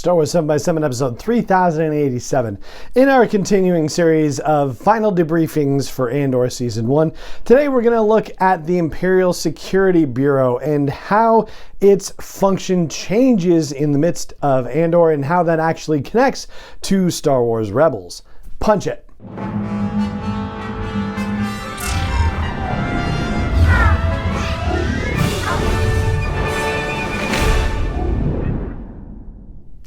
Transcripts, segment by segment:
Star Wars 7x7 episode 3087 in our continuing series of final debriefings for Andor Season 1. Today we're going to look at the Imperial Security Bureau and how its function changes in the midst of Andor and how that actually connects to Star Wars Rebels. Punch it!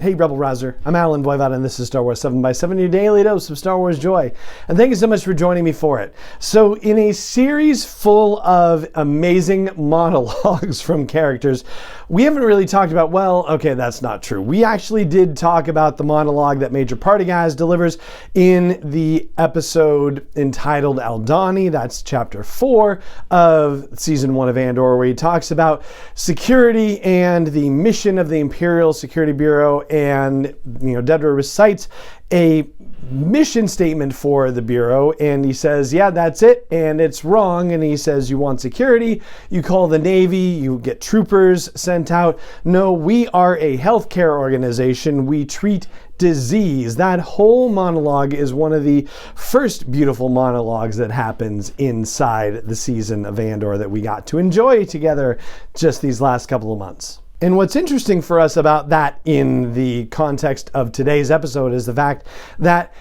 Hey Rebel Rouser, I'm Alan Voivod and this is Star Wars 7x7, your daily dose of Star Wars joy. And thank you so much for joining me for it. So in a series full of amazing monologues from characters, we haven't really talked about, well, okay, that's not true. We actually did talk about the monologue that Major Partyguys delivers in the episode entitled Aldhani. That's chapter 4 of season 1 of Andor, where he talks about security and the mission of the Imperial Security Bureau. And, Dedra recites a mission statement for the Bureau, and he says, yeah, that's it, and it's wrong. And he says, you want security, you call the Navy, you get troopers sent out. No, we are a healthcare organization. We treat disease. That whole monologue is one of the first beautiful monologues that happens inside the season of Andor that we got to enjoy together just these last couple of months. And what's interesting for us about that in the context of today's episode is the fact that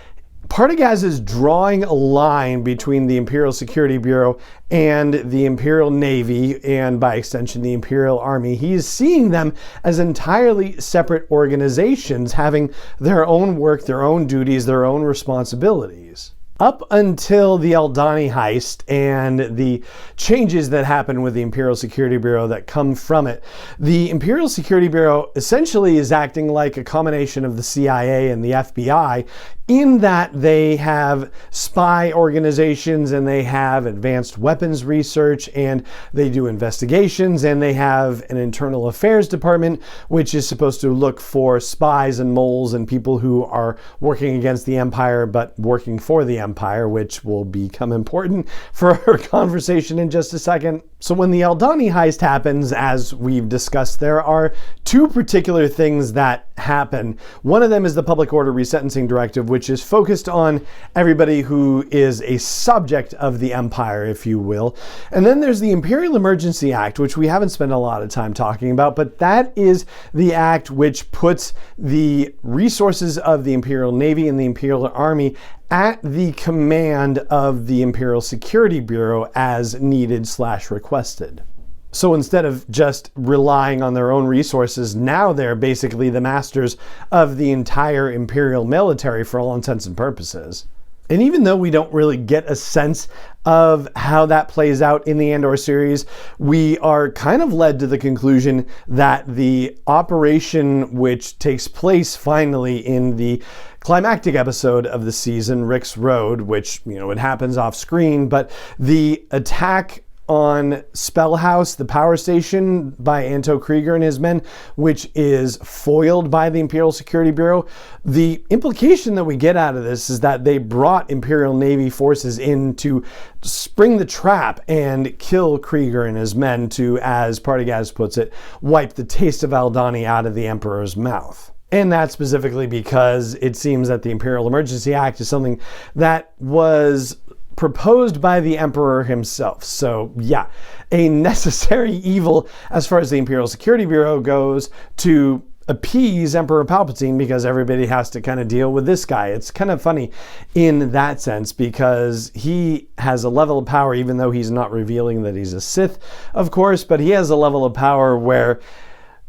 Partyguys is drawing a line between the Imperial Security Bureau and the Imperial Navy, and by extension the Imperial Army. He is seeing them as entirely separate organizations having their own work, their own duties, their own responsibilities. Up until the Aldhani heist and the changes that happen with the Imperial Security Bureau that come from it, the Imperial Security Bureau essentially is acting like a combination of the CIA and the FBI, in that they have spy organizations and they have advanced weapons research and they do investigations, and they have an internal affairs department which is supposed to look for spies and moles and people who are working against the Empire but working for the Empire, which will become important for our conversation in just a second. So when the Aldhani heist happens, as we've discussed, there are two particular things that happen. One of them is the Public Order Resentencing Directive, which is focused on everybody who is a subject of the Empire, if you will. And then there's the Imperial Emergency Act, which we haven't spent a lot of time talking about, but that is the act which puts the resources of the Imperial Navy and the Imperial Army at the command of the Imperial Security Bureau as needed / requested. So instead of just relying on their own resources, now they're basically the masters of the entire Imperial military for all intents and purposes. And even though we don't really get a sense of how that plays out in the Andor series, we are kind of led to the conclusion that the operation which takes place finally in the climactic episode of the season, Rick's Road, which, it happens off screen, but the attack on Spellhouse, the power station, by Anto Krieger and his men, which is foiled by the Imperial Security Bureau. The implication that we get out of this is that they brought Imperial Navy forces in to spring the trap and kill Krieger and his men to, as Partyguys puts it, wipe the taste of Aldhani out of the Emperor's mouth. And that's specifically because it seems that the Imperial Emergency Act is something that was proposed by the Emperor himself. So yeah, a necessary evil as far as the Imperial Security Bureau goes to appease Emperor Palpatine, because everybody has to kind of deal with this guy. It's kind of funny in that sense because he has a level of power, even though he's not revealing that he's a Sith, of course, but he has a level of power where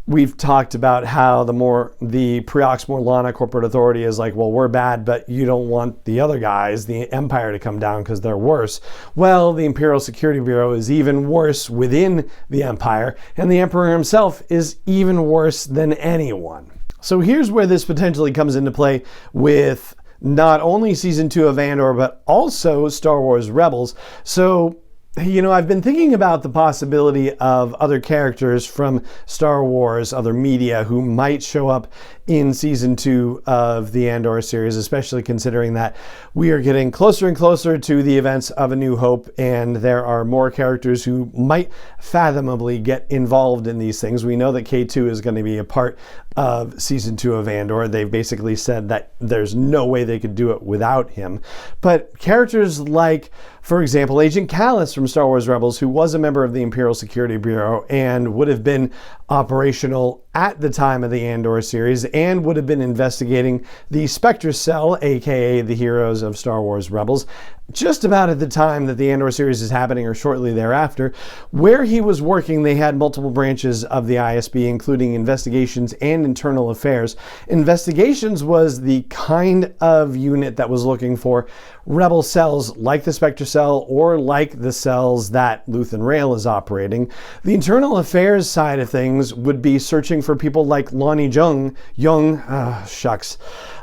we've talked about how the Preox Morlana corporate authority is like, well, we're bad, but you don't want the other guys, the Empire, to come down because they're worse. Well, the Imperial Security Bureau is even worse within the Empire, and the Emperor himself is even worse than anyone. So here's where this potentially comes into play with not only season 2 of Andor, but also Star Wars Rebels. So I've been thinking about the possibility of other characters from Star Wars, other media, who might show up in season 2 of the Andor series, especially considering that we are getting closer and closer to the events of A New Hope, and there are more characters who might fathomably get involved in these things. We know that K2 is going to be a part of season 2 of Andor. They've basically said that there's no way they could do it without him. But characters like, for example, Agent Kallus from Star Wars Rebels, who was a member of the Imperial Security Bureau and would have been operational at the time of the Andor series and would have been investigating the Spectre Cell, aka the heroes of Star Wars Rebels, just about at the time that the Andor series is happening or shortly thereafter. Where he was working, they had multiple branches of the ISB, including investigations and internal affairs. Investigations was the kind of unit that was looking for rebel cells like the Spectre Cell or like the cells that Luthen Rael is operating. The internal affairs side of things would be searching for people like Lonnie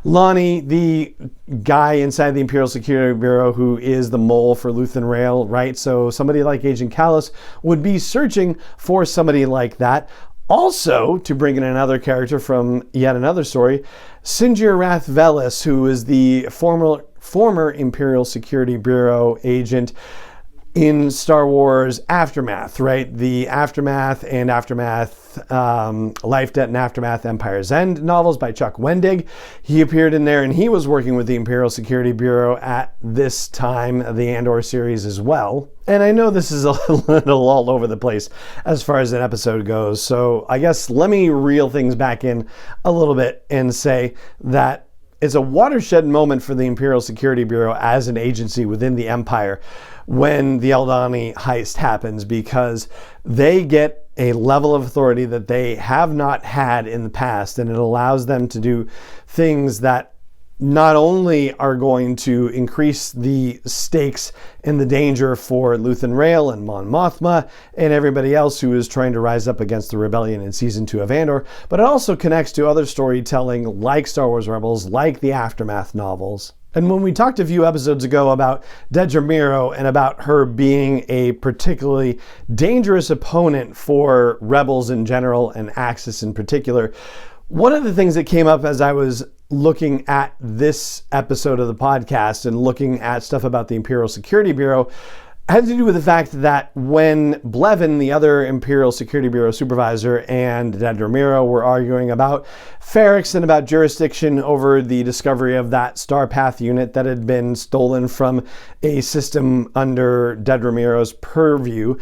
Lonnie, the guy inside the Imperial Security Bureau who is the mole for Luthen Rael, right? So somebody like Agent Kallus would be searching for somebody like that. Also, to bring in another character from yet another story, Sinjir Rath Velis, who is the former Imperial Security Bureau agent in Star Wars Aftermath, right? The Aftermath and Aftermath, Life, Debt, and Aftermath, Empire's End novels by Chuck Wendig. He appeared in there and he was working with the Imperial Security Bureau at this time of the Andor series as well. And I know this is a little all over the place as far as an episode goes, so I guess let me reel things back in a little bit and say that it's a watershed moment for the Imperial Security Bureau as an agency within the Empire when the Aldhani heist happens, because they get a level of authority that they have not had in the past, and it allows them to do things that not only are going to increase the stakes and the danger for Luthen Rael and Mon Mothma and everybody else who is trying to rise up against the rebellion in season 2 of Andor, but it also connects to other storytelling like Star Wars Rebels, like the Aftermath novels. And when we talked a few episodes ago about Dedra Meero and about her being a particularly dangerous opponent for Rebels in general and Axis in particular, one of the things that came up as I was looking at this episode of the podcast and looking at stuff about the Imperial Security Bureau had to do with the fact that when Blevin, the other Imperial Security Bureau supervisor, and Dedra Meero were arguing about Ferrix and about jurisdiction over the discovery of that Starpath unit that had been stolen from a system under Dedra Meero's purview,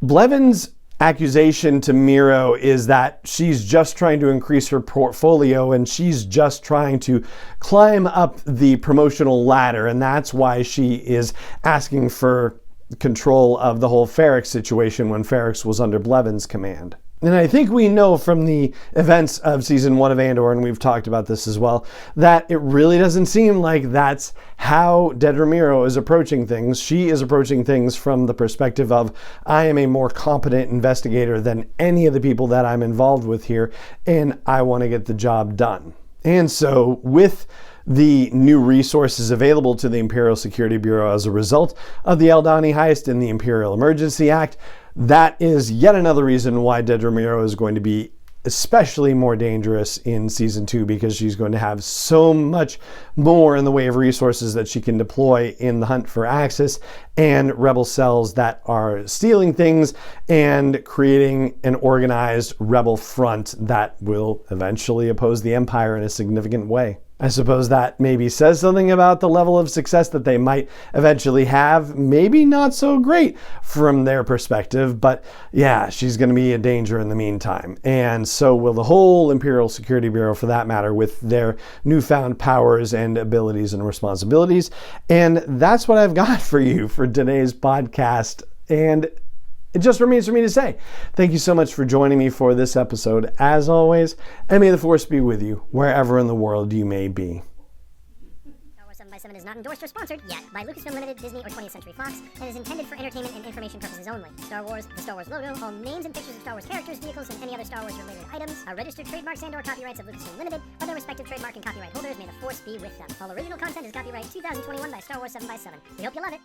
Blevin's accusation to Meero is that she's just trying to increase her portfolio and she's just trying to climb up the promotional ladder, and that's why she is asking for control of the whole Ferrix situation when Ferrix was under Blevin's command. And I think we know from the events of season 1 of Andor, and we've talked about this as well, that it really doesn't seem like that's how Dedra Meero is approaching things. She is approaching things from the perspective of, I am a more competent investigator than any of the people that I'm involved with here, and I want to get the job done. And so with the new resources available to the Imperial Security Bureau as a result of the Aldhani heist and the Imperial Emergency Act, that is yet another reason why Dedra Meero is going to be especially more dangerous in season 2, because she's going to have so much more in the way of resources that she can deploy in the hunt for Axis and rebel cells that are stealing things and creating an organized rebel front that will eventually oppose the Empire in a significant way. I suppose that maybe says something about the level of success that they might eventually have. Maybe not so great from their perspective, but yeah, she's going to be a danger in the meantime. And so will the whole Imperial Security Bureau, for that matter, with their newfound powers and abilities and responsibilities. And that's what I've got for you for today's podcast. And it just remains for me to say thank you so much for joining me for this episode, as always, and may the Force be with you wherever in the world you may be. Star Wars 7x7 is not endorsed or sponsored yet by Lucasfilm Limited, Disney, or 20th Century Fox, and is intended for entertainment and information purposes only. Star Wars, the Star Wars logo, all names and pictures of Star Wars characters, vehicles, and any other Star Wars-related items are registered trademarks and/or copyrights of Lucasfilm Limited, or their respective trademark and copyright holders. May the Force be with them. All original content is copyright 2021 by Star Wars 7x7. We hope you love it.